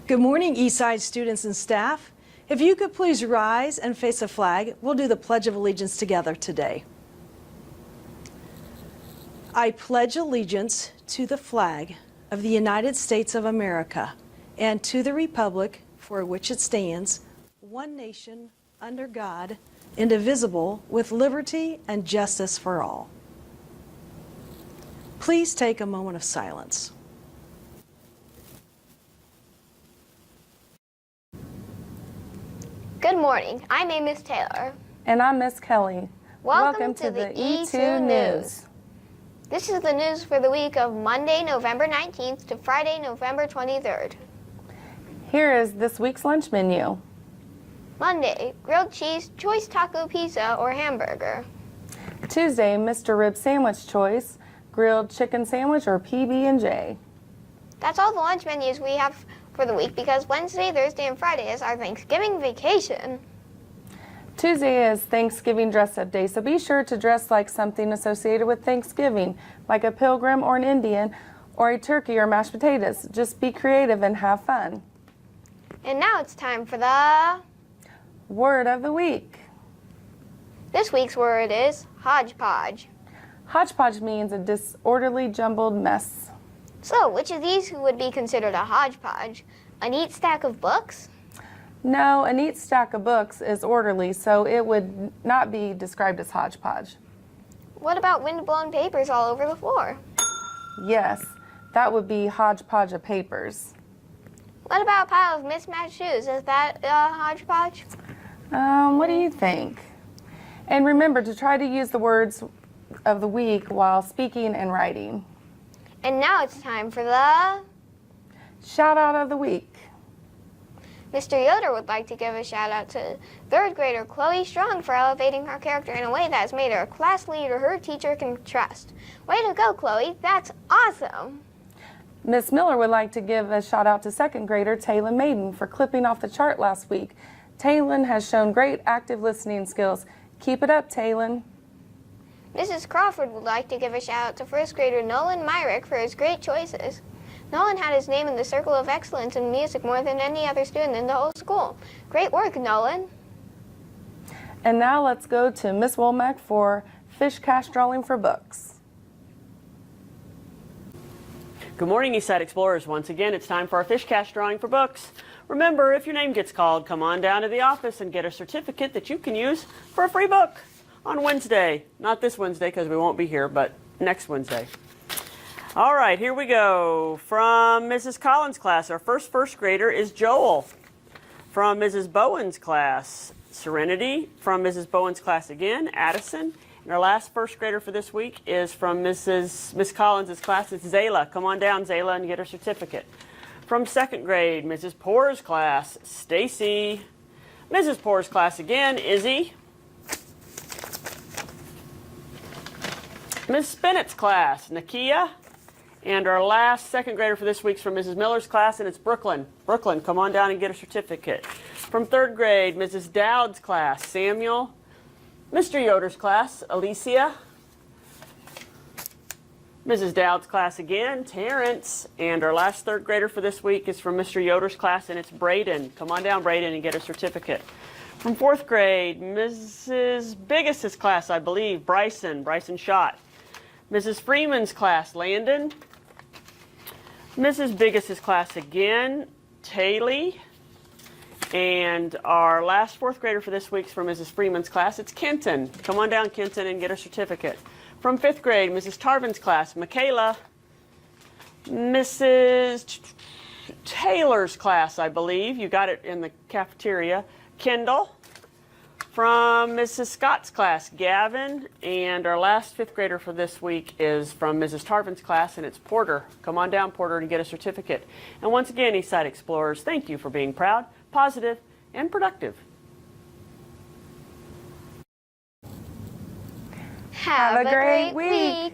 Good morning, Eastside students and staff. If you could please rise and face a flag, we'll do the Pledge of Allegiance together today. I pledge allegiance to the flag of the United States of America and to the republic for which it stands, one nation, under God, indivisible, with liberty and justice for all. Please take a moment of silence. Good morning. I'm Amos Taylor. And I'm Miss Kelly. Welcome to the E2 News. This is the news for the week of Monday, November 19th to Friday, November 23rd. Here is this week's lunch menu. Monday, grilled cheese, choice taco pizza or hamburger. Tuesday, Mr. Rib sandwich choice, grilled chicken sandwich or PB&J. That's all the lunch menus we have for the week because Wednesday, Thursday, and Friday is our Thanksgiving vacation. Tuesday is Thanksgiving dress-up day, so be sure to dress like something associated with Thanksgiving, like a pilgrim or an Indian, or a turkey or mashed potatoes. Just be creative and have fun. And now it's time for the Word of the week. This week's word is hodgepodge. Hodgepodge means a disorderly, jumbled mess. So, which of these would be considered a hodgepodge? A neat stack of books? No, a neat stack of books is orderly, so it would not be described as hodgepodge. What about windblown papers all over the floor? Yes, that would be hodgepodge of papers. What about a pile of mismatched shoes? Is that a hodgepodge? What do you think? And remember to try to use the words of the week while speaking and writing. And now it's time for the Shout out of the week. Mr. Yoder would like to give a shout out to third grader Chloe Strong for elevating her character in a way that has made her a class leader her teacher can trust. Way to go, Chloe. That's awesome. Miss Miller would like to give a shout out to second grader Taylon Maiden for clipping off the chart last week. Taylon has shown great active listening skills. Keep it up, Taylon. Mrs. Crawford would like to give a shout out to first grader Nolan Myrick for his great choices. Nolan had his name in the Circle of Excellence in music more than any other student in the whole school. Great work, Nolan. And now let's go to Miss Womack for fish cash drawing for books. Good morning, Eastside Explorers. Once again, it's time for our fish cash drawing for books. Remember, if your name gets called, come on down to the office and get a certificate that you can use for a free book on Wednesday. Not this Wednesday because we won't be here, but next Wednesday. All right, here we go. From Mrs. Collins' class, our first grader is Joel. From Mrs. Bowen's class, Serenity. From Mrs. Bowen's class again, Addison. And our last first grader for this week is from Miss Collins' class. It's Zayla. Come on down, Zayla, and get her certificate. From second grade, Mrs. Poor's class, Stacy. Mrs. Poor's class again, Izzy. Miss Bennett's class, Nakia. And our last second grader for this week's from Mrs. Miller's class, and it's Brooklyn. Brooklyn, come on down and get a certificate. From third grade, Mrs. Dowd's class, Samuel. Mr. Yoder's class, Alicia. Mrs. Dowd's class again, Terrence. And our last third grader for this week is from Mr. Yoder's class, and it's Braden. Come on down, Braden, and get a certificate. From fourth grade, Mrs. Biggis's class, I believe, Bryson Schott. Mrs. Freeman's class, Landon. Mrs. Biggis's class again, Taylor. And our last fourth grader for this week's from Mrs. Freeman's class, it's Kenton. Come on down, Kenton, and get a certificate. From fifth grade, Mrs. Tarvin's class, Michaela. Mrs. Taylor's class, I believe. You got it in the cafeteria, Kendall. From Mrs. Scott's class, Gavin. And our last fifth grader for this week is from Mrs. Tarvin's class, and it's Porter. Come on down, Porter, and get a certificate. And once again, Eastside Explorers, thank you for being proud, positive, and productive. Have a great week.